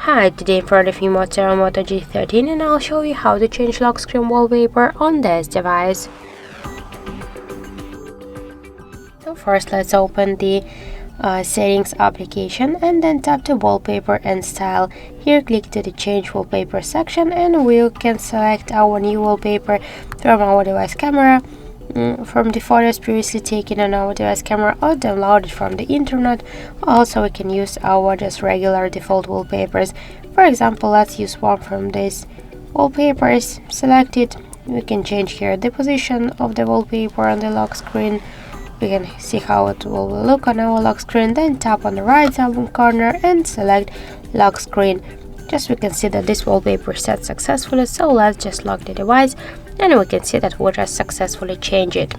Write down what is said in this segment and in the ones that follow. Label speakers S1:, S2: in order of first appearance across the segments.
S1: Hi, today in front of me Motorola Moto G13 and I'll show you how to change lock screen wallpaper on this device. So first let's open the settings application and then tap to wallpaper and style. Here click to the change wallpaper section and we can select our new wallpaper from our device camera, from the photos previously taken on our device camera or downloaded from the internet. Also we can use our just regular default wallpapers. For example, let's use one from these wallpapers. Select it. We can change here the position of the wallpaper on the lock screen. We can see how it will look on our lock screen. Then tap on the right bottom corner and select lock screen. Just we can see that this wallpaper is set successfully, so let's just lock the device and we can see that we just successfully change it.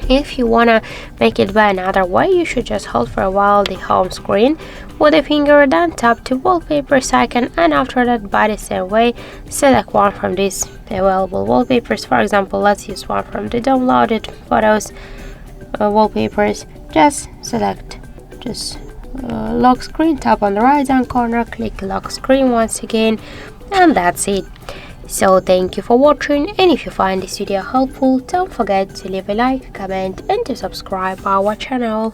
S1: If you wanna make it by another way, you should just hold for a while the home screen with a finger, then tap to wallpapers icon, and after that by the same way select one from these available wallpapers. For example, let's use one from the downloaded photos wallpapers. Just select lock screen, tap on the right hand corner, click lock screen once again, and that's it. So thank you for watching, and if you find this video helpful, don't forget to leave a like, comment and to subscribe our channel.